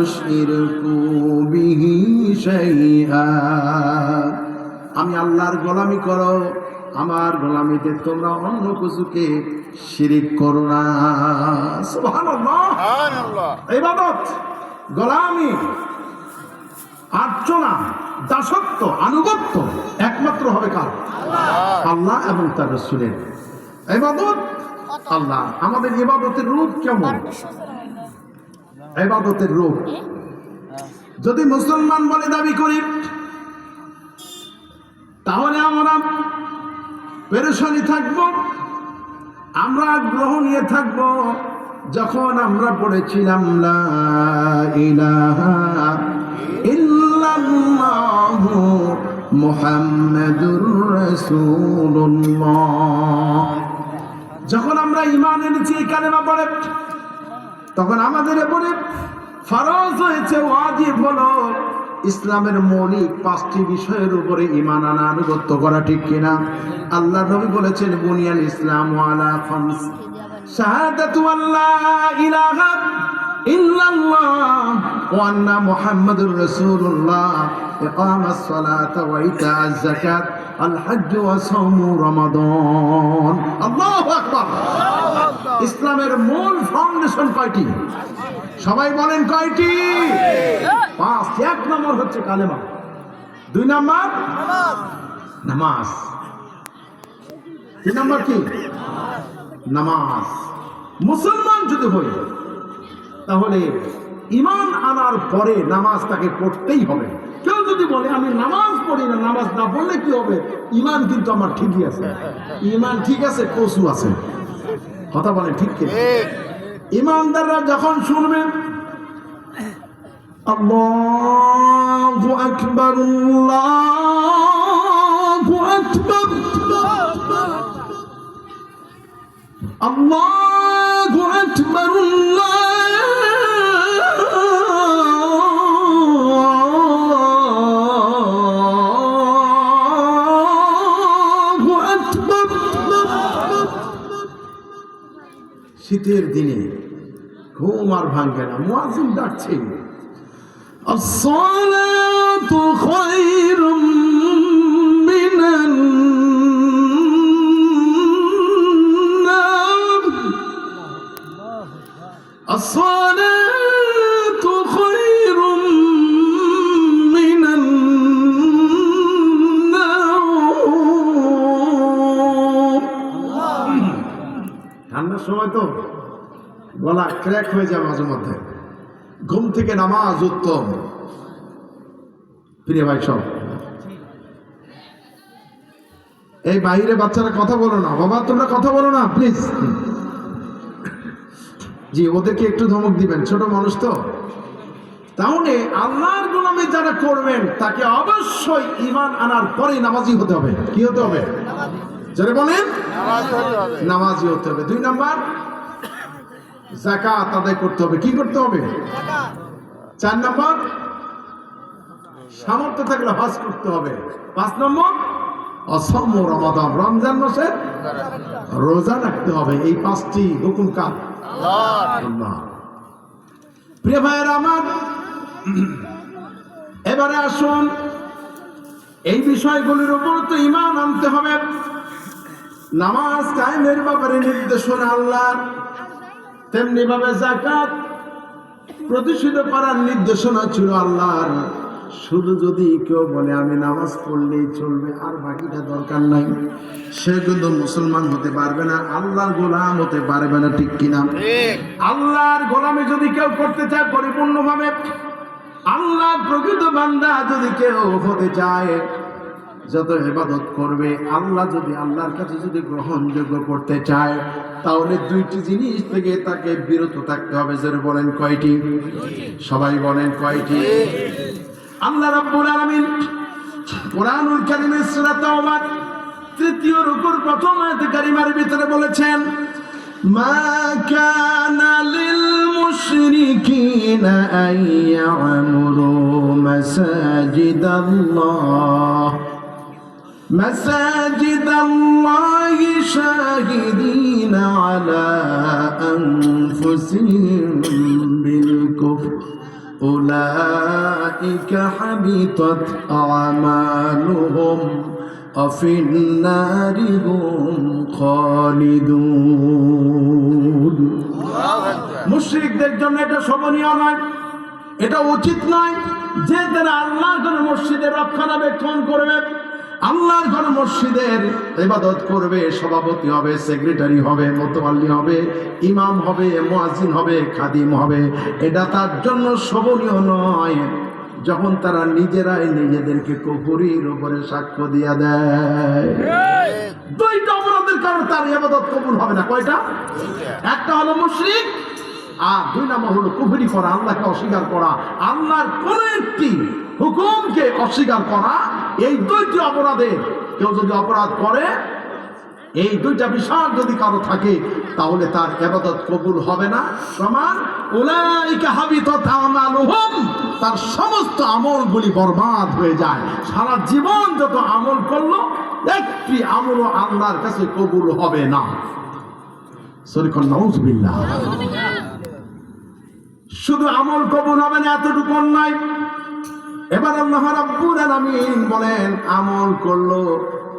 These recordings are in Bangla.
তুশরিকু বিহি শাইআ। আমি আল্লাহর গোলামি করো, আমার গোলামিতে তোমরা অন্য কিছুকে শিরিক করো না। সুবহানাল্লাহ, সুবহানাল্লাহ। ইবাদত, গোলামি, আর্চনা, দাসত্ব, আনুগত্য একমাত্র হবে কার? আল্লাহ এবং তার রাসূলের। ইবাদত আল্লাহ। আমাদের ইবাদতের রূপ কেমন? ইবাদতের রূপ যদি মুসলমান বলে দাবি করি, তাহলে আমরা পেরেশানি থাকব, আমরা আগ্রহ নিয়ে থাকব। যখন আমরা পড়েছিলাম লা ইলাহা ইল্লাল্লাহু মুহাম্মাদুর রাসূলুল্লাহ, যখন আমরা ঈমান এনেছি এই কালেমা পড়ে, তখন আমাদের উপরে ফরজ হয়েছে, ওয়াজিব হলো ইসলামের মৌলিক 5টি বিষয়ের উপরে ঈমান আনা, আনুগত্য করা। ঠিক কিনা? আল্লাহ নবী বলেছেন বুনিয়াল ইসলামু আলা খামস, শাহাদাতু আল্লা ইলাহা ইল্লাল্লাহ ওয়া আন্না মুহাম্মাদুর রাসূলুল্লাহ, ইকামাস সালাতা ওয়া ইতাআজ যাকাত, আল হজ্জ ওয়া সাওমু রমাদান। আল্লাহু আকবার। ইসলামের মূল ফাউন্ডেশন কয়টি? সবাই বলেন কয়টি? 5। 1 নম্বর হচ্ছে কালেমা, 2 নম্বর নামাজ, 3 নম্বর কি? নামাজ। মুসলমান যদি হই তাহলে ঈমান আনার পরে নামাজ তাকে পড়তেই হবে। কেউ যদি বলে আমি নামাজ পড়ি না, নামাজ না পড়লে কি হবে? ঈমান কিন্তু আমার ঠিকই আছে, ঈমান ঠিক আছে, কসু আছে। কথা বলে ঠিক কি? ঈমানদাররা যখন শুনবেন আল্লাহু আকবার, আল্লাহু আকবার, আল্লাহু আকবার, আল্লাহু আকবার। শীতের দিনে ঘুম আর ভাঙবে না, মুয়াজ্জিন ডাকছে আসসালাতু খায়রুম মিনান নাম, আসসালাতু খায়রুম মিনান নাম। ঠান্ডার সময় তো গলা ক্র্যাক হয়ে যায় মাঝে মধ্যে, ঘুম থেকে নামাজ উত্তম। প্রিয় ভাই সব, এই বাইরে বাচ্চারা কথা বলো না, বাবা তোমরা কথা বলো না প্লিজ। জি, ওদেরকে একটু ধমক দিবেন, ছোট মানুষ তো। তাহলে আল্লাহর গোলামি যারা করবেন তাকে অবশ্যই ঈমান আনার পরে নামাজি হতে হবে। কি হতে হবে? যারা বলেন নামাজি হতে হবে। 2 নম্বর যাকাত আদায় করতে হবে। কি করতে হবে? 4 নম্বর সামর্থ্য থাকলে হজ করতে হবে। 5 নম্বর অসম রমাদান, রমজান মাসে রোজা রাখতে হবে। এই 5টি হুকুম কার? আল্লাহ। প্রিয় ভাইয়েরা আমার, এবারে আসুন এই বিষয়গুলির উপর তো ঈমান আনতে হবে। নামাজ কায়েমের ব্যাপারে নির্দেশনা আল্লাহর, তেমনি ভাবে যাকাত প্রতিষ্ঠিত করার নির্দেশনা ছিল আল্লাহর। শুধু যদি কেউ বলে আমি নামাজ পড়লেই চলবে আর বাকিটা দরকার নাই, সে কিন্তু মুসলমান হতে পারবে না, আল্লাহর গোলাম হতে পারবে না। ঠিক কিনা? আল্লাহর গোলামি যদি কেউ করতে চায় পরিপূর্ণভাবে, আল্লাহর প্রকৃত বান্দা যদি কেউ হতে চায়, যত ইবাদত করবে, আল্লাহ যদি আল্লাহর কাছে যদি গ্রহণযোগ্য করতে চায়, তাহলে 2টি জিনিস থেকে তাকে বিরত থাকতে হবে। যারা বলেন কয়টি? সবাই বলেন কয়টি? আল্লাহ রাব্বুল আলামিন কুরআনুল কারীমের সূরা তাওবার 3য় রুকুর 1ম আয়াতে কারিমার ভিতরে বলেছেন মা কানা লিল মুশরিকিনা আন ইয়ামুরু মাসাজিদাল্লাহ مساجد الله شاهدين على أنفسهم بالكفر উলাইকা হাবিতাত আমালুহুম আফিন নারি হুম খালিদুন। মুশরিকদের জন্য এটা শোভনীয় নয়, এটা উচিত নয় যে তারা আল্লাহর ঘর মসজিদের রক্ষণাবেক্ষণ করবে, আল্লাহর ঘর মসজিদের ইবাদত করবে, সভাপতি হবে, সেক্রেটারি হবে, মোতাওয়াল্লি হবে, ইমাম হবে, মুয়াজ্জিন হবে, খাদিম হবে, এটা তার জন্য শোভনীয় নয় যখন তারা নিজেরাই নিজেদেরকে কুফরির উপরে সাক্ষ্য দিয়ে দেয়। দুইটা অপরাধের কারণে তার ইবাদত কবুল হবে না। কয়টা? একটা হলো মুশরিক, আর দুই নম্বর হলো কুফরি করা, আল্লাহকে অস্বীকার করা, আল্লাহর কোন একটি হুকুমকে অস্বীকার করা। এই দুইটি অপরাধে কেউ যদি অপরাধ করে, এই দুইটা বিষয় যদি কারো থাকে, তাহলে তার ইবাদত কবুল হবে না। সমান উলাইকা হাবিতাত আমালুহুম, তার সমস্ত আমলগুলি বরবাদ হয়ে যায়। সারা জীবন যত আমল করলো, একটি আমলও আল্লাহর কাছে কবুল হবে না। সরিখন নাউজুবিল্লাহ। শুধু আমল কবুল হবে না এতটুকু নয়, এবার আল্লাহ রাব্বুল আলামিন বলেন আমল করলো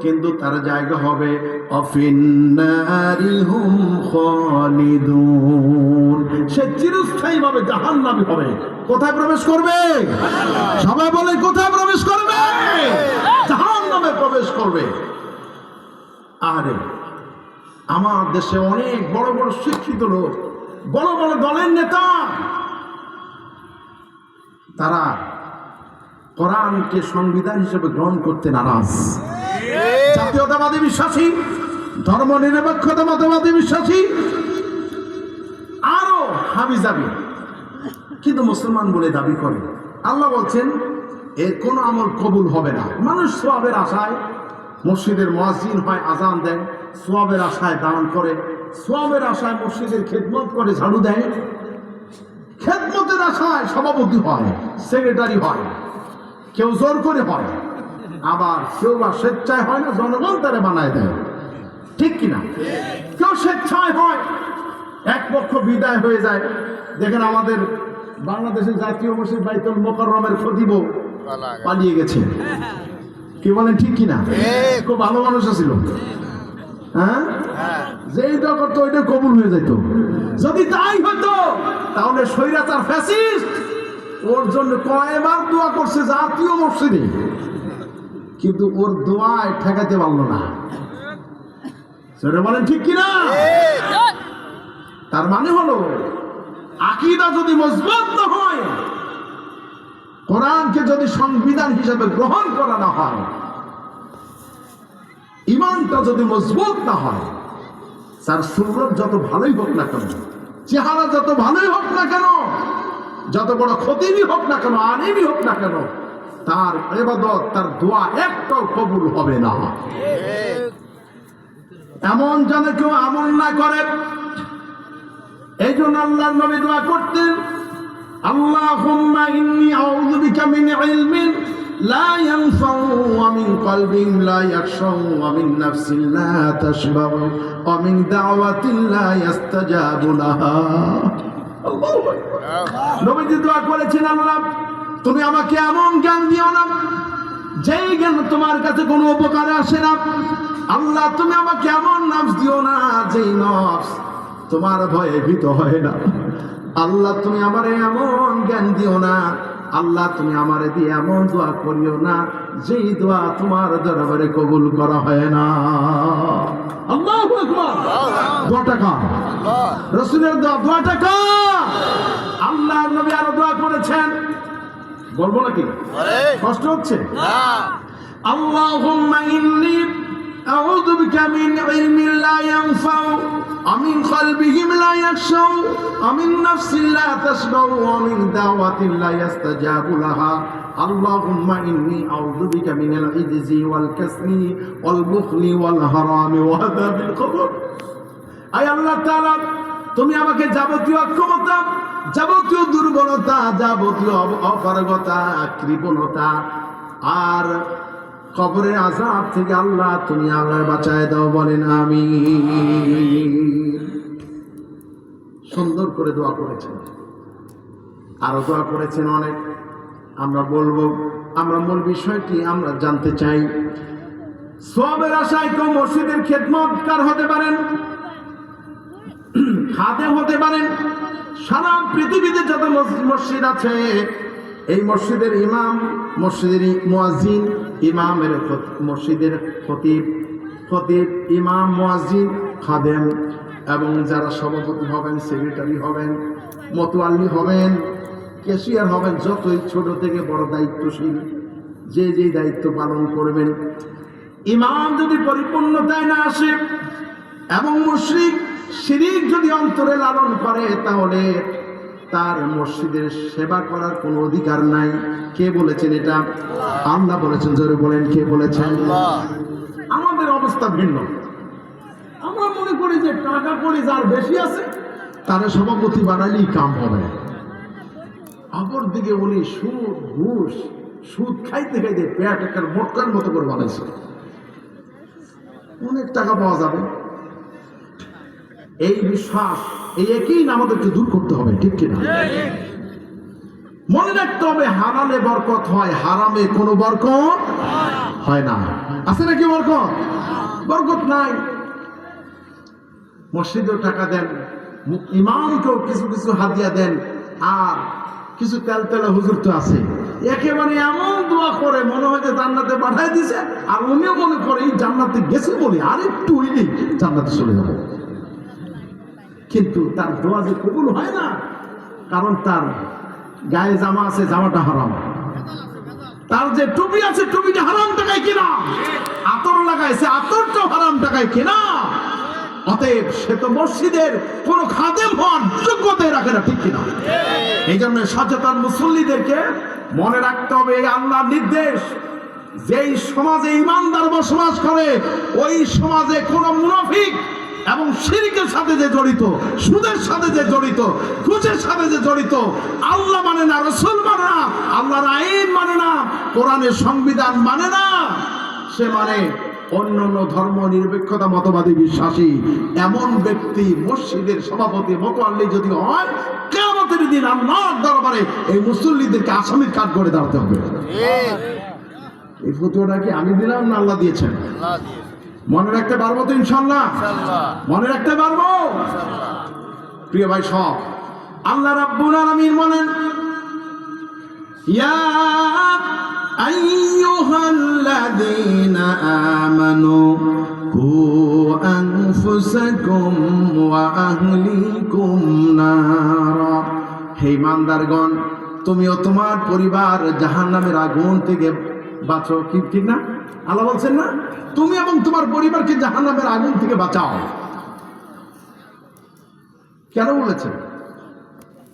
কিন্তু তার জায়গা হবে অফিন্নারিহুম খালিদুন, সে চিরস্থায়ীভাবে জাহান্নামী হবে। কোথায় প্রবেশ করবে? সবাই বলে কোথায় প্রবেশ করবে? জাহান্নামে প্রবেশ করবে। আরে আমার দেশে অনেক বড় বড় শিক্ষিত লোক, বড় বড় দলের নেতা, তারা কোরআনকে সংবিধান হিসেবে গ্রহণ করতে নারাজ। জাতীয়তাবাদী বিশ্বাসী, ধর্ম নিরপেক্ষতা মতবাদী বিশ্বাসী, আরো হাবিজাবি, কিন্তু মুসলমান বলে দাবি করে। আল্লাহ বলছেন এর কোন আমল কবুল হবে না। মানুষ সওয়াবের আশায় মসজিদের মুয়াজ্জিন হয়, আজান দেয়, সওয়াবের আশায় দান করে, সওয়াবের আশায় মসজিদের খেদমত করে, ঝাড়ু দেয়, খেদমতের আশায় সভাপতি হয়, সেক্রেটারি হয়, কেউ জোর করে হয়, আবার কেউ বা স্বেচ্ছায় হয় না, জনগণ তারা বানায় দেয়। ঠিক কিনা? কেউ স্বেচ্ছায় হয়, এক পক্ষ বিদায় হয়ে যায়। দেখেন আমাদের বাংলাদেশের জাতীয় মসজিদ বাইতুল মোকাররমের খতিব পালিয়ে গেছে। কি বলেন ঠিক কিনা? খুব ভালো মানুষ ছিল, হ্যাঁ, যেইটা করতো ওইটা কবুল হয়ে যেত। যদি তাই হতো তাহলে স্বৈরাচার ফ্যাসিস্ট ওর জন্য কয়বার দোয়া করছে জাতীয় মসজিদে, কিন্তু ওর দোয়ায় ঠেকাতে পারলো না। সেটা বলেন ঠিক কিনা? তার মানে হলো আকীদা যদি মজবুত না হয়, কোরআনকে যদি সংবিধান হিসেবে গ্রহণ করা না হয়, ইমানটা যদি মজবুত না হয়, তার সুরত যত ভালোই হোক না কেন, চেহারা যত ভালোই হোক না কেন, যত বড় খতিবই হোক না কেন, আলিমই হোক না কেন, তার ইবাদত, তার দোয়া একটাও কবুল হবে না। এমন যেন কেউ আমল না করে। এই জন্য আল্লাহর নবী দোয়া করতেন, আল্লাহুম্মা ইন্নী আউযু বিকা মিন ইলমিন লা ইয়ানফাউ ওয়া মিন কলবিন লা ইয়াখশাউ ওয়া মিন নাফসিন লা তাশবাউ ওয়া মিন দাওয়াতিন লা ইস্তাজাবু লাহা। আল্লাহু আকবার। নবীজি দোয়া করেছেন, আল্লাহ তুমি আমাকে এমন জ্ঞান দিও না যেই জ্ঞান তোমার কাছে কোনো উপকারে আসে না। আল্লাহ তুমি আমাকে এমন নফস দিও না যেই নফস তোমার ভয়ে ভীত হয় না। আল্লাহ তুমি আমারে এমন জ্ঞান দিও না, আল্লাহ তুমি আমারে দিয়ে এমন দোয়া করিও না যেই দোয়া তোমার দরবারে কবুল করা হয় না। আল্লাহু আকবার। দোয়া টাকা রাসূলের দোয়া টাকা। আল্লাহর নবী আরো দোয়া করেছেন, বলবো নাকি? কষ্ট হচ্ছে? আল্লাহুম্মা ইন্নী আউযু বিকা মিন ইলমিন লা ইয়ানফাউ ওয়া মিন কলবিহিম লা ইয়াখশাউ ওয়া মিন নাফসিন লা তাশবাউ ওয়া মিন দাওয়াতিন লা ইস্তাজাবু লাহা। আল্লাহুম্মা ইন্নী আউযু বিকা মিনাল ইজজি ওয়াল কাসলি ওয়াল বুখলি ওয়াল হারামি ওয়া আযাবিল কবর। আয় আল্লাহ তাআলা, তুমি আমাকে যাবতীয় অক্ষমতা, যাবতীয় দুর্বলতা, যাবতীয় অপারগতা, কৃপণতা আর কবরের আযাব থেকে আল্লাহ তুমি আমায় বাঁচায় দাও। বলেন আমিন। সুন্দর করে দোয়া করেছেন। আরো দোয়া করেছেন অনেক। আমরা বলবো, আমরা মূল বিষয়টি আমরা জানতে চাই। সওয়াবের আশায় কেউ মসজিদের খেদমতকার হতে পারেন, খাদেম হতে পারেন। সারা পৃথিবীতে যত মসজিদ আছে, এই মসজিদের ইমাম, মসজিদের মুয়াজ্জিন, ইমামের মসজিদের খতিব, ইমাম, মুয়াজ্জিন, খাদেম এবং যারা সভাপতি হবেন, সেক্রেটারি হবেন, মতোয়াল্লি হবেন, ক্যাশিয়ার হবেন, যতই ছোট থেকে বড় দায়িত্বশীল যে যে দায়িত্ব পালন করবেন, ইমাম যদি পরিপূর্ণতায় না আসে এবং মুশরিক শিরিক যদি অন্তরে লালন করে, তাহলে তার মসজিদের সেবা করার কোনো অধিকার নাই। কে বলেছেন এটা? আল্লাহ বলেছেন। জোরে বলেন, কে বলেছেন? আমাদের অবস্থা ভিন্ন। আমরা মনে করি যে টাকা করি যার বেশি আছে তার সভাপতি বানালেই কাম হবে। অপরদিকে উনি সুদ খাইতে খাইতে পেট একটা মোটকার মতো করে বানাইছে, অনেক টাকা পাওয়া যাবে। এই বিশ্বাস, এই একই আমাদেরকে দূর করতে হবে, ঠিক কিনা? মনে রাখতে হবে, হালালে বরকত হয়, হারামে কোনো বরকত হয় না। আছে নাকি বরকত? বরকত নাই। মসজিদেও টাকা দেন, ইমামকেও কিছু কিছু হাদিয়া দেন, আর কিছু তেলতেলা হুজুর তো আছে একেবারে এমন দোয়া করে মনে হয় যে জান্নাতে পাঠাই দিছে, আর উনিও মনে করে এই জান্নাতে গেছে বলে আর একটু হইলেই জান্নাতে চলে যাবো। কিন্তু তার দোয়া যে কবুল হয় না, কারণ তার গায়ে জামা আছে, জামাটা হারাম। তার যে টুপি আছে, টুপিটা হারাম টাকায় কেনা। আতর লাগাইছে, আতরটাও হারাম টাকায় কেনা। অতএব সে তো মসজিদের কোন খাদেম হওয়ার যোগ্যতাই রাখে না, ঠিক কিনা? এই জন্য সচেতন মুসল্লিদেরকে মনে রাখতে হবে, আল্লাহর নির্দেশ, যেই সমাজে ইমানদার বসবাস করে ওই সমাজে কোন মুনাফিক এবং শিরকের সাথে যে জড়িত, সুদের সাথে যে জড়িত, ঘুষের সাথে যে জড়িত, আল্লাহ মানে না, রাসূল মানে না, আল্লাহর আইন মানে না, কোরআনের সংবিধান মানে না, সে মানে অন্য অন্য ধর্ম নিরপেক্ষতা মতবাদী বিশ্বাসী এমন ব্যক্তি মসজিদের সভাপতি, মোতাল্লি যদি হয়, কিয়ামতের দিন আল্লাহর দরবারে এই মুসল্লিদেরকে আসামির কাঠ করে দাঁড়াতে হবে। এই ফতোয়াটা কি আমি দিলাম না আল্লাহ দিয়েছেন? মনে রাখতে পারবো তো ইনশাআল্লাহ? মনে রাখতে পারবো। প্রিয় ভাই সব, আল্লাহ রাব্বুল আলামিন বলেন, ইয়া আইয়ুহাল্লাযীনা আমানু কু আনফুসাকুম ওয়া আহলিকুম নারা। হে ইমানদারগণ, তুমিও তোমার পরিবার জাহান্নামের আগুন থেকে বাঁচো। কি ঠিক না? আল্লাহ বলছেন না, তুমি এবং তোমার পরিবারকে জাহান্নামের আগুন থেকে বাঁচাও। কেন বলেছেন?